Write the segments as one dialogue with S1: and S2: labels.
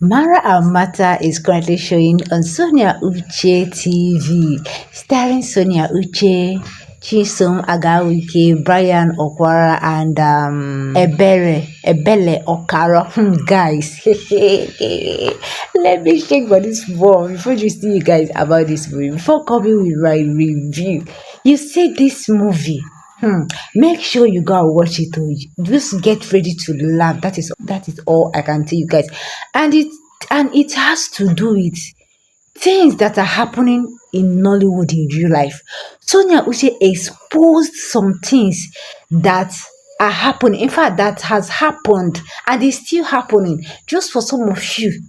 S1: Mara and Mata is currently showing on Sonia Uche TV, starring Sonia Uche, Chisom Agawike, Brian Okwara, and Ebele Okaro. Guys, let me check for this bomb before you see you guys about this movie. Before coming with my review, you see this movie. Make sure you go and watch it. Oh. Just get ready to laugh. That is all I can tell you guys. And it has to do with things that are happening in Nollywood in real life. Sonia Uche exposed some things that are happening. In fact, that has happened and is still happening. Just for some of you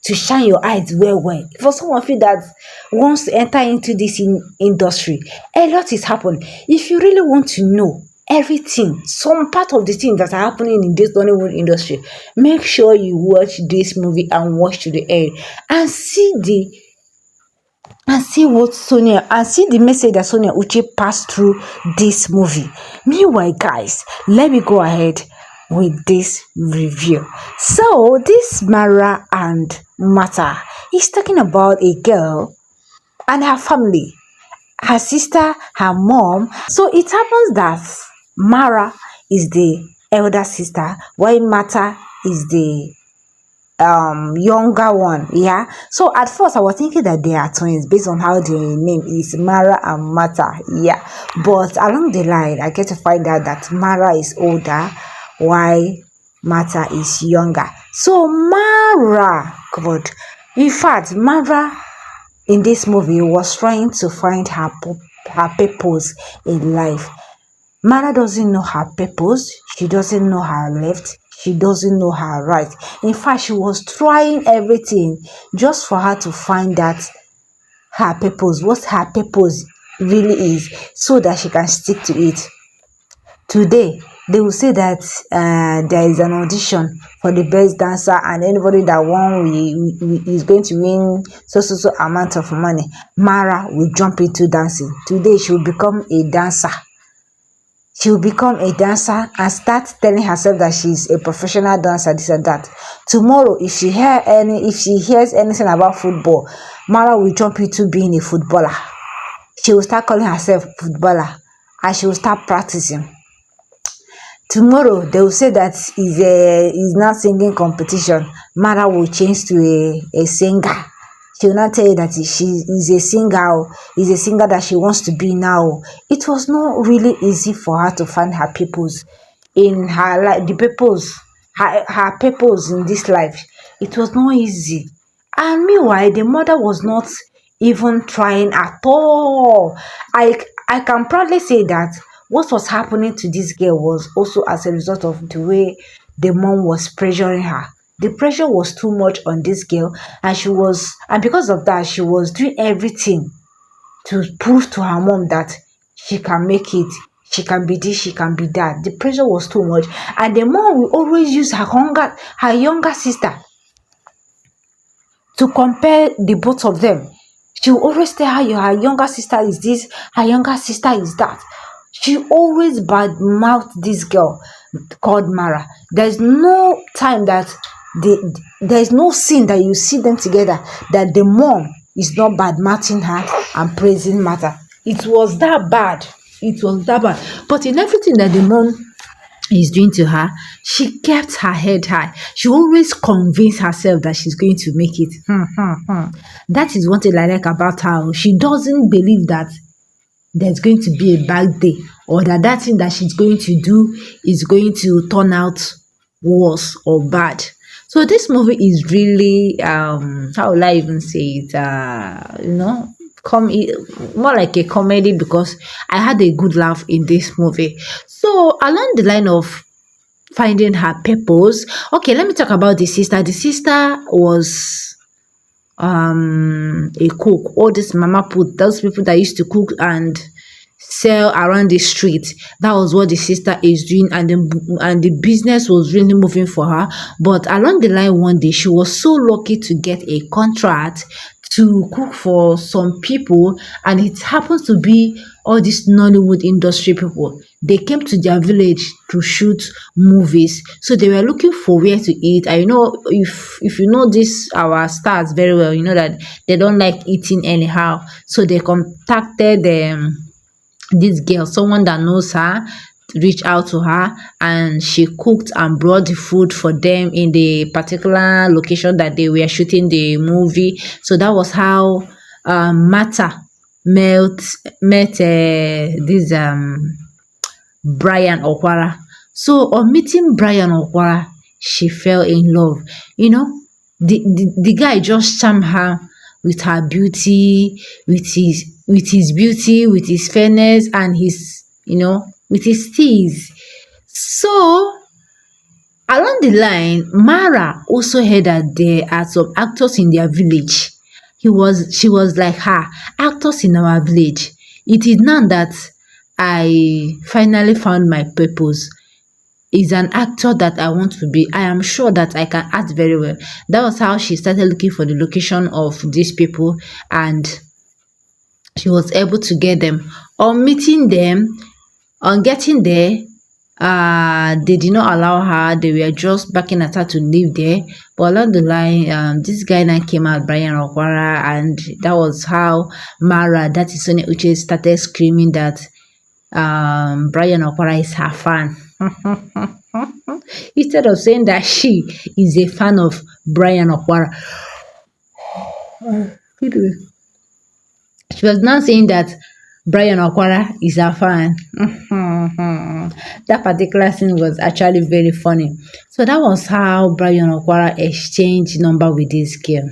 S1: to shine your eyes well. For some of you that wants to enter into this industry, a lot is happening. If you really want to know everything, some part of the things that are happening in this Nollywood industry, make sure you watch this movie and watch to the end and see the message that Sonia Uche passed through this movie. Meanwhile, guys, let me go ahead with this review. So this Mara and Mata is talking about a girl and her family, her sister, her mom. So it happens that Mara is the elder sister while Mata is the younger one. Yeah, so at first I was thinking that they are twins based on how their name is Mara and Mata. Yeah, but along the line I get to find out that Mara is older while Mata is younger. So Mara, God, in fact Mara in this movie was trying to find her purpose in life. Mara doesn't know her purpose, she doesn't know her left, she doesn't know her right. In fact, she was trying everything just for her to find that her purpose, what her purpose really is, so that she can stick to it. Today, they will say that there is an audition for the best dancer, and anybody that won is going to win so amount of money. Mara will jump into dancing. Today, she will become a dancer. She will become a dancer and start telling herself that she's a professional dancer, this and that. Tomorrow, if she hears anything about football, Mara will jump into being a footballer. She will start calling herself footballer and she will start practicing. Tomorrow, they will say that is not singing competition. Mara will change to a singer. She will not tell you that she is a singer that she wants to be now. It was not really easy for her to find her purpose in her life, her purpose in this life. It was not easy. And meanwhile, the mother was not even trying at all. I can proudly say that what was happening to this girl was also as a result of the way the mom was pressuring her. The pressure was too much on this girl, and because of that, she was doing everything to prove to her mom that she can make it, she can be this, she can be that. The pressure was too much, and the mom will always use her younger sister to compare the both of them. She will always tell her younger sister is this, her younger sister is that. She always badmouthed this girl called Mara. There's no time that there's no scene that you see them together that the mom is not badmouthing her and praising Mata. It was that bad. But in everything that the mom is doing to her, she kept her head high. She always convinced herself that she's going to make it. That is one thing I like about her. She doesn't believe that there's going to be a bad day, or that thing that she's going to do is going to turn out worse or bad. So this movie is really how will I even say it, more like a comedy, because I had a good laugh in this movie. So along the line of finding her purpose, okay, let me talk about the sister. The sister was a cook. All this mama put, those people that used to cook and sell around the street, that was what the sister is doing, and the business was really moving for her. But along the line, one day she was so lucky to get a contract to cook for some people, and it happens to be all these Nollywood industry people. They came to their village to shoot movies, so they were looking for where to eat. I know, if you know this our stars very well, you know that they don't like eating anyhow. So they contacted this girl, someone that knows her, reached out to her, and she cooked and brought the food for them in the particular location that they were shooting the movie. So that was how Mata met this Brian Okwara. So on meeting Brian Okwara, she fell in love. You know, the guy just charmed her with her beauty, with his beauty, with his fairness, and his, with his teeth. So along the line, Mara also heard that there are some actors in their village. She was like, her actors in our village. It is now that I finally found my purpose. Is an actor that I want to be. I am sure that I can act very well. That was how she started looking for the location of these people, and she was able to get them. On meeting them, on getting there, they did not allow her. They were just backing at her to live there. But along the line, this guy now came out, Brian Okwara, and that was how Mara, that is Sonia Uche, started screaming that Brian Okwara is her fan. Instead of saying that she is a fan of Brian Okwara, she was now saying that Brian Okwara is her fan. That particular scene was actually very funny. So that was how Brian Okwara exchanged number with this girl.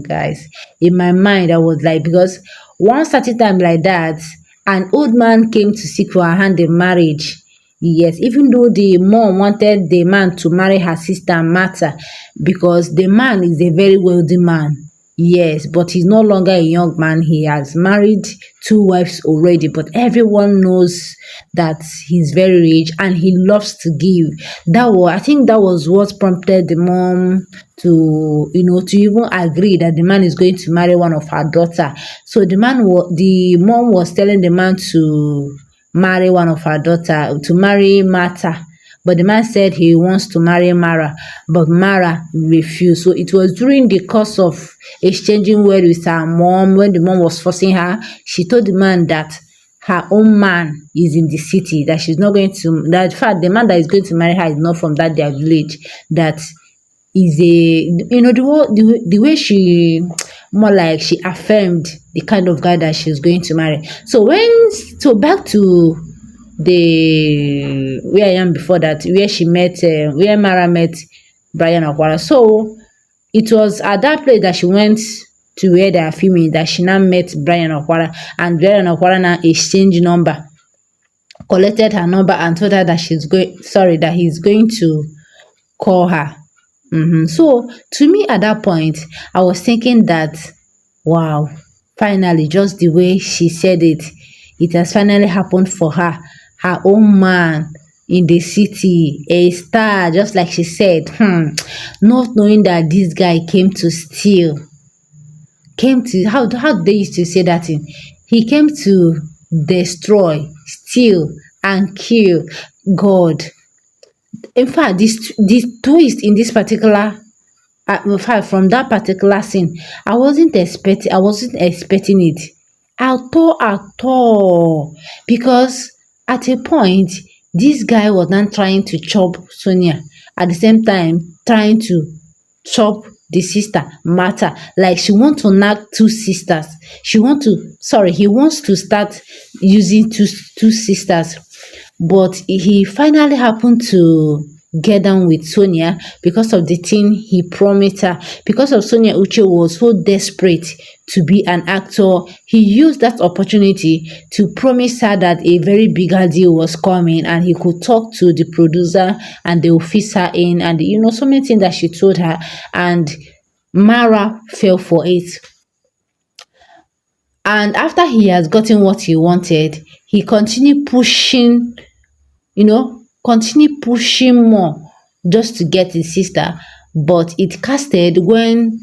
S1: Guys, in my mind, I was like, because one certain time like that, an old man came to seek for her hand in marriage. Yes, even though the mom wanted the man to marry her sister Martha, because the man is a very wealthy man. Yes, but he's no longer a young man. He has married two wives already, but everyone knows that he's very rich and he loves to give. I think that was what prompted the mom to, to even agree that the man is going to marry one of her daughter. So the mom was telling the man to marry one of her daughter, to marry Martha. But the man said he wants to marry Mara, but Mara refused. So it was during the course of exchanging word with her mom, when the mom was forcing her, she told the man that her own man is in the city, that she's not going to, that in fact, the man that is going to marry her is not from their village, that is the way she, more like she affirmed the kind of guy that she's going to marry. So back to the where I am before that, where Mara met Brian Okwara. So it was at that place that she went to where they are filming, that she now met Brian Okwara, and Brian Okwara now exchanged number, collected her number, and told her that that he's going to call her. So to me at that point, I was thinking that, wow, finally, just the way she said it, it has finally happened for her. Her own man in the city, a star, just like she said. Not knowing that this guy came to steal, how they used to say that thing? He came to destroy, steal, and kill. God. In fact, this twist in this particular, in fact, from that particular scene, I wasn't expecting it at all, because at a point, this guy was not trying to chop Sonia, at the same time trying to chop the sister Martha. Like, she want to knack two sisters. He wants to start using two sisters, but he finally happened to get down with Sonia because of the thing he promised her. Because of Sonia Uche was so desperate to be an actor, he used that opportunity to promise her that a very bigger deal was coming, and he could talk to the producer and they will fix her in, and so many things that she told her, and Mara fell for it. And after he has gotten what he wanted, he continued pushing, continue pushing more just to get his sister. But it casted when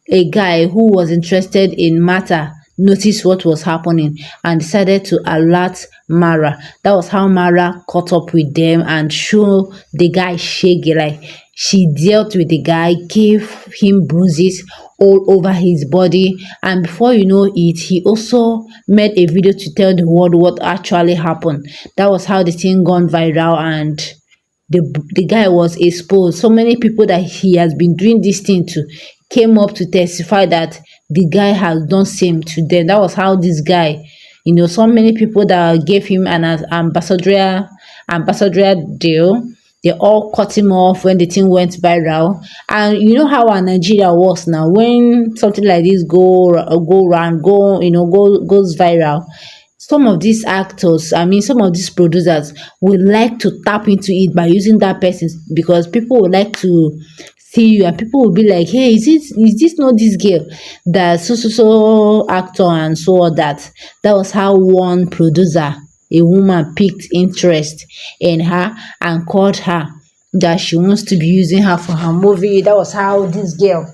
S1: a guy who was interested in matter noticed what was happening and decided to alert Mara. That was how Mara caught up with them and show the guy shaggy. Like she dealt with the guy, gave him bruises all over his body, and before you know it, he also made a video to tell the world what actually happened. That was how the thing gone viral, and the guy was exposed. So many people that he has been doing this thing to came up to testify that the guy has done same to them. That was how this guy, so many people that gave him an ambassadorial deal, they all cut him off when the thing went viral. And you know how our Nigeria works now. When something like this go round, goes viral, some of these actors, I mean, some of these producers would like to tap into it by using that person, because people would like to see you and people will be like, hey, is this not this girl that so actor and so on. That was how one producer, a woman, picked interest in her and called her that she wants to be using her for her movie. That was how this girl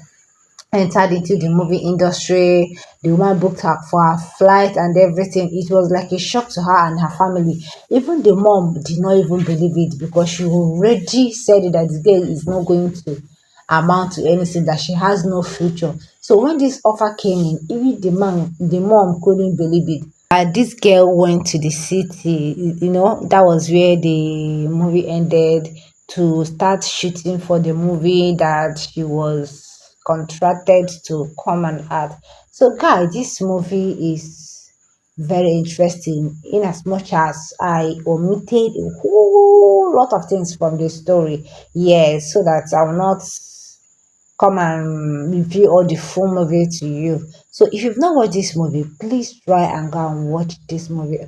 S1: entered into the movie industry. The woman booked her for her flight and everything. It was like a shock to her and her family. Even the mom did not even believe it, because she already said that this girl is not going to amount to anything, that she has no future. So when this offer came in, even the mom couldn't believe it. This girl went to the city, that was where the movie ended, to start shooting for the movie that she was contracted to come and act. So, guys, this movie is very interesting, in as much as I omitted a whole lot of things from the story. Yes, so that I will not come and review all the full movie to you. So if you've not watched this movie, please try and go and watch this movie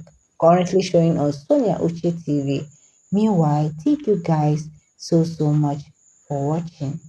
S1: currently showing on Sonia Uche TV. Meanwhile, thank you guys so much for watching.